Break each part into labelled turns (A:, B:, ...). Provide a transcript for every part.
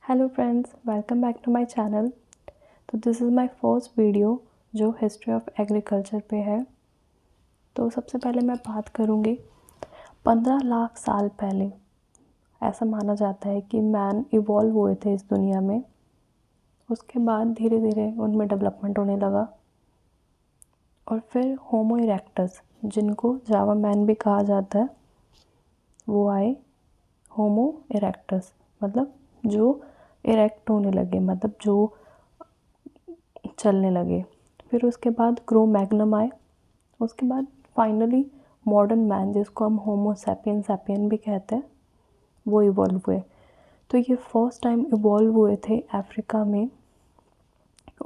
A: Hello friends, welcome back to my channel. तो this is my first video जो history of agriculture पे है। तो सबसे पहले मैं बात करूँगी 15 लाख साल पहले ऐसा माना जाता है कि मैन इवॉल्व हुए थे इस दुनिया में। उसके बाद धीरे धीरे उनमें डेवलपमेंट होने लगा और फिर होमो इरेक्टस, जिनको जावा मैन भी कहा जाता है, वो आए। होमो इरेक्टस मतलब जो इरेक्ट होने लगे, मतलब जो चलने लगे। फिर उसके बाद क्रो मैग्नम आए। उसके बाद फाइनली मॉडर्न मैन, जिसको हम होमो सैपियन सैपियन भी कहते हैं, वो इवॉल्व हुए। तो ये फर्स्ट टाइम इवॉल्व हुए थे अफ्रीका में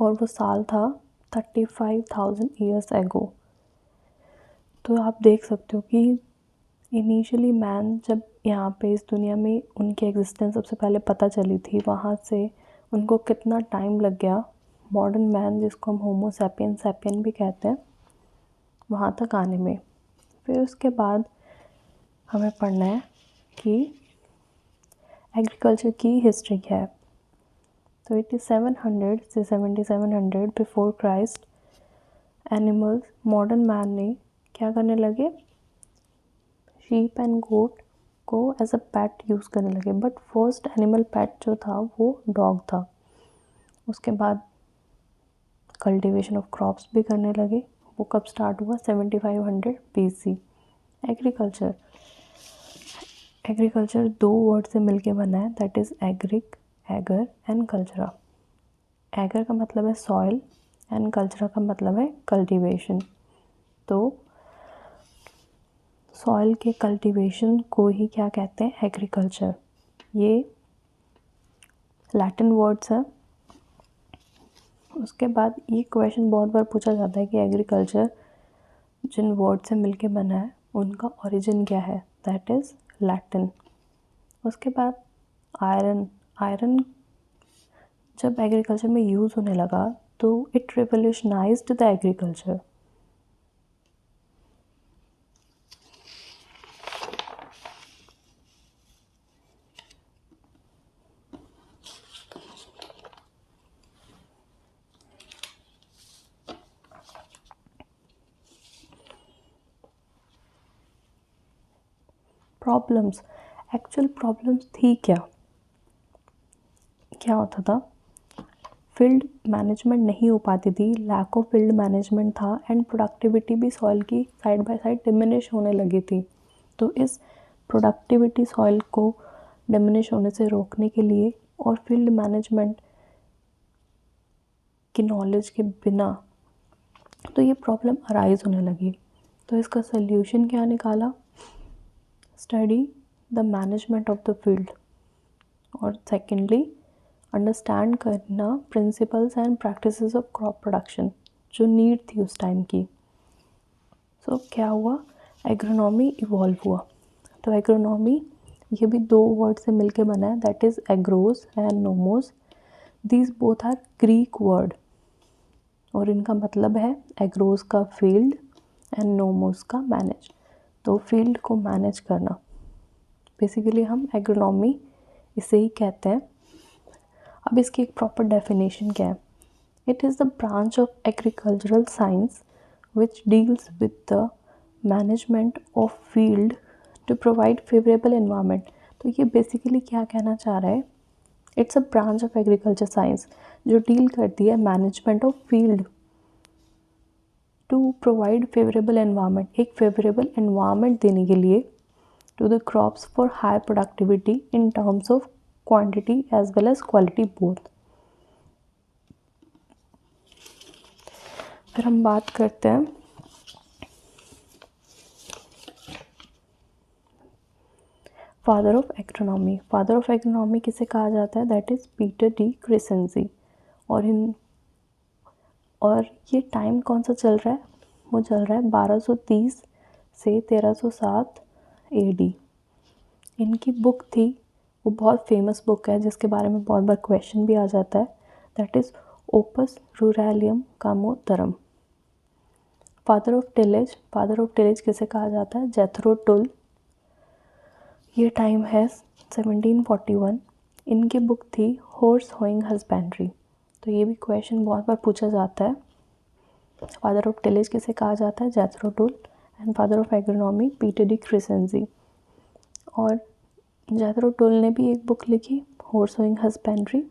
A: और वो साल था 35,000 ईयर्स एगो। तो आप देख सकते हो कि इनिशियली मैन जब यहाँ पे इस दुनिया में उनकी एग्जिस्टेंस सबसे पहले पता चली थी, वहाँ से उनको कितना टाइम लग गया मॉडर्न मैन, जिसको हम होमो सैपियन सैपियन भी कहते हैं, वहाँ तक आने में। फिर उसके बाद हमें पढ़ना है कि एग्रीकल्चर की हिस्ट्री क्या है। तो 8700 से 7700 before Christ animals, modern man ने क्या करने लगे, शीप एंड गोट को एज अ पेट यूज़ करने लगे। बट फर्स्ट एनिमल पेट जो था वो डॉग था। उसके बाद कल्टीवेशन ऑफ क्रॉप्स भी करने लगे। वो कब स्टार्ट हुआ, 7500 BC। एग्रीकल्चर दो वर्ड से मिलके बना है, दैट इज़ एग्रिक, एगर एंड कल्चरा। एगर का मतलब है सॉइल एंड कल्चरा का मतलब है कल्टीवेशन। तो सॉइल के कल्टीवेशन को ही क्या कहते हैं, एग्रीकल्चर। ये लैटिन वर्ड्स है। उसके बाद ये क्वेश्चन बहुत बार पूछा जाता है कि एग्रीकल्चर जिन वर्ड से मिलके बना है उनका ओरिजिन क्या है, दैट इज़ लैटिन। उसके बाद आयरन जब एग्रीकल्चर में यूज़ होने लगा तो it revolutionised the agriculture. Problems, actual problems थी क्या होता था, फील्ड मैनेजमेंट नहीं हो पाती थी, लैक ऑफ फील्ड मैनेजमेंट था एंड प्रोडक्टिविटी भी सॉइल की साइड बाय साइड डिमिनिश होने लगी थी। तो इस प्रोडक्टिविटी सॉइल को डिमिनिश होने से रोकने के लिए और फील्ड मैनेजमेंट की नॉलेज के बिना तो ये प्रॉब्लम अराइज होने लगी। तो इसका सल्यूशन क्या निकाला, study the management of the field, और सेकेंडली अंडरस्टैंड करना principles and practices of crop production जो नीड थी उस टाइम की। सो क्या हुआ, एग्रोनॉमी इवॉल्व हुआ। तो एग्रोनॉमी ये भी दो वर्ड से मिलके बना है, that is agros and nomos. These both are Greek word और इनका मतलब है एग्रोस का फील्ड एंड नोमोस का मैनेज। तो फील्ड को मैनेज करना, बेसिकली हम एग्रोनॉमी इसे ही कहते हैं। अब इसकी एक प्रॉपर डेफिनेशन क्या है, it is the branch of agricultural science which deals with the management of field to provide favourable environment. तो ये बेसिकली क्या कहना चाह रहा है, it's a branch of agriculture science जो डील करती है management of field to provide favourable environment, एक फेवरेबल एनवायरनमेंट देने के लिए to the crops for high productivity in terms of quantity as well as quality both. फिर हम बात करते हैं father of agronomy. Father of agronomy किसे कहा जाता है, दैट इज़ पीटर डी क्रिसेंसी। और ये टाइम कौन सा चल रहा है, वो चल रहा है 1230 से 1307 AD। इनकी बुक थी, वो बहुत फेमस बुक है जिसके बारे में बहुत बार क्वेश्चन भी आ जाता है, दैट इज़ ओपस रूरालियम कामोदरम। फादर ऑफ टिलेज किसे कहा जाता है, जेथरो टुल। ये टाइम है 1741। इनकी बुक थी हॉर्स होइंग हस्बेंड्री। तो ये भी क्वेश्चन बहुत बार पूछा जाता है। फादर ऑफ टिलेज किसे कहा जाता है? Jethro Tull. And father of agronomy Peter de Crescenzi. और जैथरो टूल ने भी एक बुक लिखी हॉर्स होइंग हस्बेंड्री,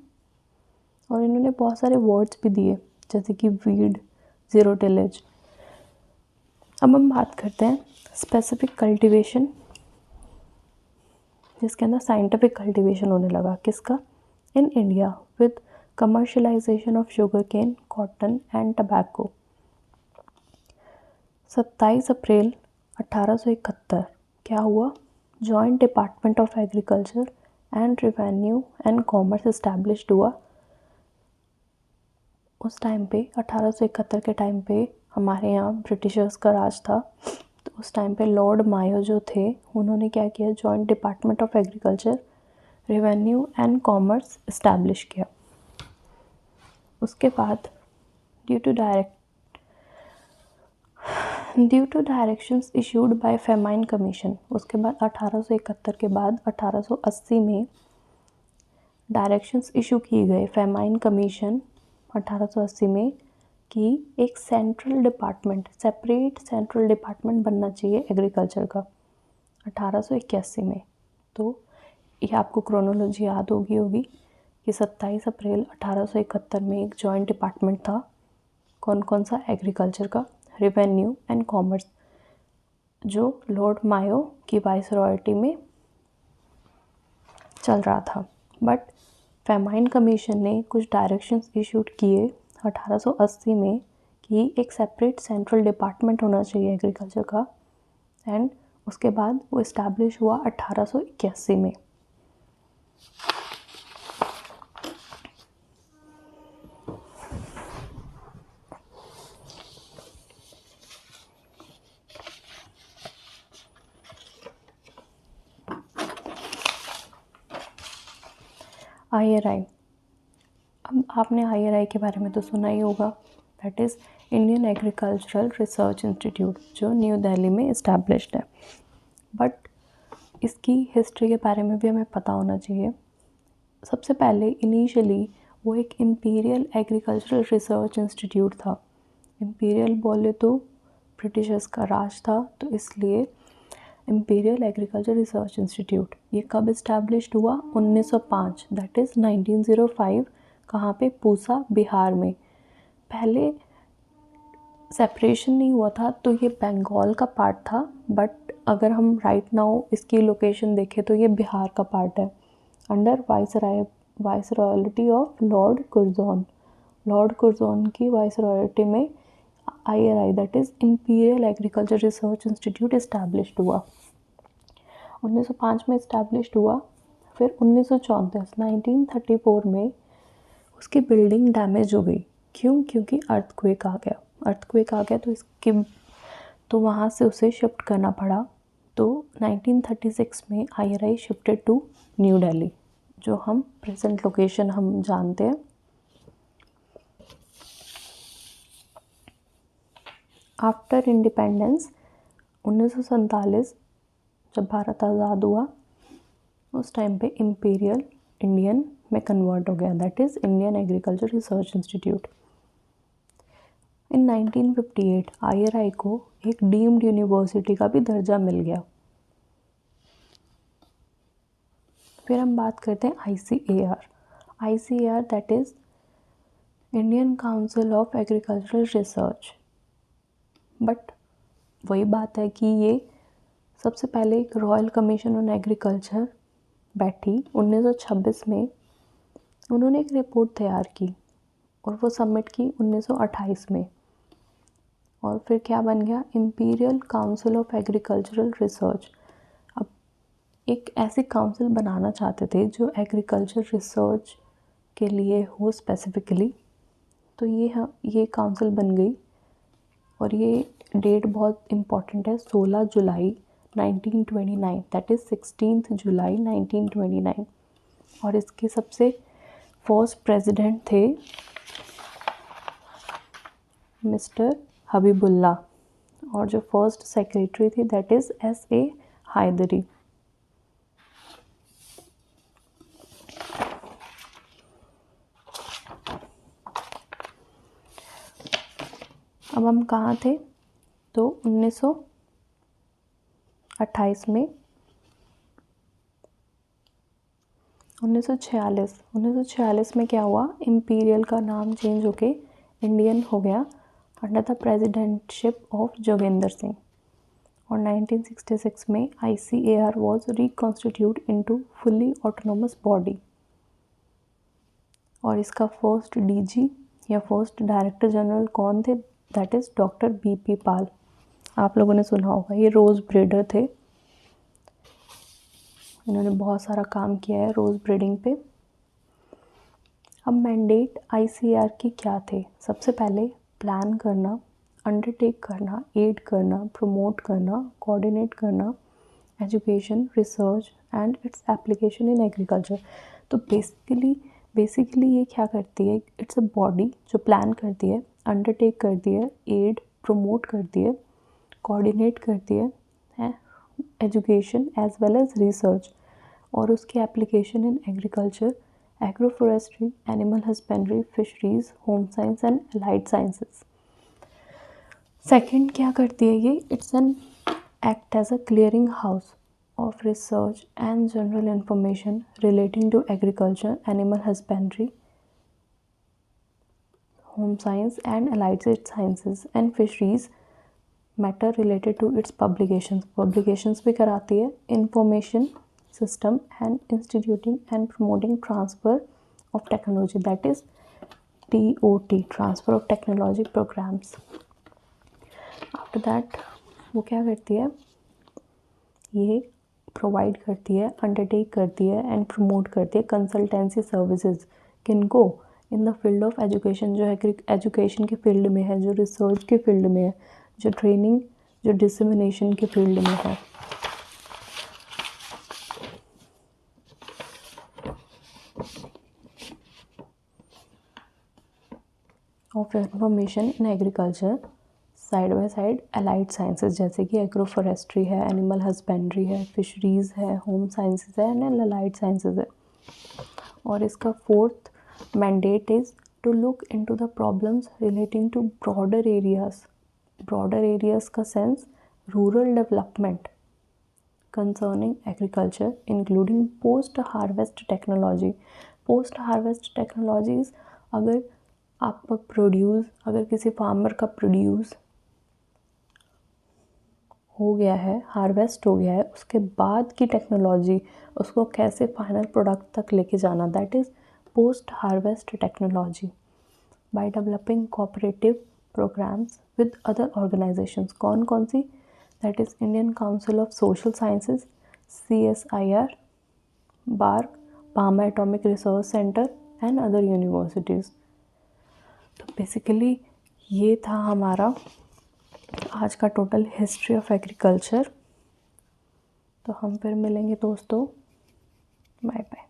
A: और इन्होंने बहुत सारे वर्ड्स भी दिए जैसे कि वीड, ज़ीरो टिलेज। अब हम बात करते हैं स्पेसिफिक कल्टीवेशन, जिसके अंदर साइंटिफिक कल्टीवेशन होने लगा। किसका? In India with commercialisation of sugarcane, cotton and tobacco. 27 April 1871 क्या हुआ? Joint department of agriculture and revenue and commerce established हुआ। उस टाइम पे 1871 के टाइम पे हमारे यहाँ ब्रिटिशर्स का राज था। तो उस टाइम पे लॉर्ड मायो जो थे, उन्होंने क्या किया? Joint department of agriculture, revenue and commerce establish किया। उसके बाद due to directions issued by famine commission, उसके बाद 1871 के बाद 1880 में डायरेक्शंस इशू किए गए फेमाइन कमीशन 1880 में कि एक central department, separate central department बनना चाहिए एग्रीकल्चर का 1881 में। तो ये आपको क्रोनोलॉजी याद होगी कि 27 अप्रैल 1871 में एक जॉइंट डिपार्टमेंट था। कौन कौन सा? एग्रीकल्चर का, रेवेन्यू एंड कॉमर्स, जो लॉर्ड मायो की वाइसरॉयटी में चल रहा था। बट फेमाइन कमीशन ने कुछ डायरेक्शंस इशूड किए 1880 में कि एक सेपरेट सेंट्रल डिपार्टमेंट होना चाहिए एग्रीकल्चर का, एंड उसके बाद वो इस्टेब्लिश हुआ 1881 में। IRI, अब आपने IRI के बारे में तो सुना ही होगा, that is Indian agricultural research institute, जो न्यू दिल्ली में इस्टेब्लिश्ड है। बट इसकी हिस्ट्री के बारे में भी हमें पता होना चाहिए। सबसे पहले इनिशियली वो एक इम्पीरियल एग्रीकल्चरल रिसर्च इंस्टीट्यूट था। इम्पीरियल बोले तो ब्रिटिशर्स का राज था, तो इसलिए इम्पीरियल एग्रीकल्चर रिसर्च इंस्टीट्यूट। ये कब इस्टेब्लिश्ड हुआ? 1905, दैट इज़ 1905। कहाँ पे? पूसा, बिहार में। पहले सेपरेशन नहीं हुआ था, तो ये बंगाल का पार्ट था, बट अगर हम राइट नाउ इसकी लोकेशन देखें तो ये बिहार का पार्ट है, under viceroyalty of Lord कुर्जोन। Lord कुर्जोन की वाइसरॉयल्टी में IRI, that is imperial agriculture research institute established हुआ। 1905 में इस्टेब्लिश्ड हुआ। फिर 1934 में उसकी बिल्डिंग डैमेज हो गई। क्यों? क्योंकि अर्थक्वेक आ गया तो वहाँ से उसे शिफ्ट करना पड़ा। तो 1936 में IRI shifted to New Delhi, जो हम प्रेजेंट लोकेशन हम जानते हैं। आफ्टर इंडिपेंडेंस 1947, जब भारत आज़ाद हुआ, उस टाइम पे इम्पीरियल इंडियन में कन्वर्ट हो गया, that is Indian agriculture research institute. In 1958 IRI को एक डीम्ड यूनिवर्सिटी का भी दर्जा मिल गया। फिर हम बात करते हैं ICAR, that is Indian Council of agricultural research. But वही बात है कि ये सबसे पहले एक रॉयल कमीशन ऑन एग्रीकल्चर बैठी 1926 में। उन्होंने एक रिपोर्ट तैयार की और वो सबमिट की 1928 में, और फिर क्या बन गया? Imperial council of agricultural research. अब एक ऐसी काउंसिल बनाना चाहते थे जो एग्रीकल्चर रिसर्च के लिए हो स्पेसिफिकली। तो ये काउंसिल बन गई, और ये डेट बहुत इम्पॉर्टेंट है, 16 जुलाई 1929, दैट इज़ 16 जुलाई 1929। और इसके सबसे फर्स्ट प्रेसिडेंट थे मिस्टर हबीबुल्ला, और जो फर्स्ट सेक्रेटरी थी दैट इज़ SA हैदरी। अब हम कहाँ थे, तो 1928 में 1946 में क्या हुआ, इम्पीरियल का नाम चेंज होके इंडियन हो गया under the presidentship of Jogendra Singh. और 1966 में ICAR was reconstitute into fully autonomous body. और इसका फर्स्ट DG या फर्स्ट डायरेक्टर जनरल कौन थे, दैट इज़ डॉक्टर BP पाल। आप लोगों ने सुना होगा, ये रोज़ ब्रीडर थे, इन्होंने बहुत सारा काम किया है रोज़ ब्रीडिंग पे। अब मैंडेट ICAR के क्या थे, सबसे पहले प्लान करना, अंडरटेक करना, एड करना, प्रमोट करना, कोऑर्डिनेट करना education, research and its application in agriculture. तो बेसिकली ये क्या करती है, इट्स अ बॉडी जो प्लान करती है, अंडरटेक करती है, एड प्रमोट करती है, कोऑर्डिनेट करती है education as well as research, और उसकी application in agriculture, agroforestry, animal husbandry, fisheries, home science and allied sciences. Second क्या करती है ये, it's an act as a clearing house of research and general information relating to agriculture, animal husbandry, home science and allied sciences and fisheries matter related to its publications भी कराती है, information system and instituting and promoting transfer of technology, that is TOT, transfer of technology programs. after that वो क्या करती है, ये provide करती है, अंडरटेक करती है एंड प्रमोट करती है कंसल्टेंसी सर्विसेज, किनको, in the field of education, जो एजुकेशन के फील्ड में है, जो रिसर्च के फील्ड में है, जो ट्रेनिंग, जो डिसेमिनेशन के फील्ड में है। Of information in agriculture side by side allied sciences, जैसे कि एग्रो फॉरेस्ट्री है, एनिमल हस्बेंड्री है, फिशरीज़ है, होम साइंसेज है एंड अलाइड साइंसेज है। और इसका fourth mandate is to look into the problems relating to broader areas का sense rural development concerning agriculture including post harvest technology. Post harvest technologies, अगर आपका produce, अगर किसी फार्मर का प्रोड्यूस हो गया है, हार्वेस्ट हो गया है, उसके बाद की टेक्नोलॉजी, उसको कैसे फाइनल प्रोडक्ट तक लेके जाना, that is post harvest technology. By developing cooperative programmes with other organisations, कौन कौन सी, that is Indian Council of Social Sciences, CSIR, BARC, पामा Atomic Research Centre and other universities. तो बेसिकली ये था हमारा आज का टोटल हिस्ट्री ऑफ एग्रीकल्चर। तो हम फिर मिलेंगे दोस्तों, बाय बाय।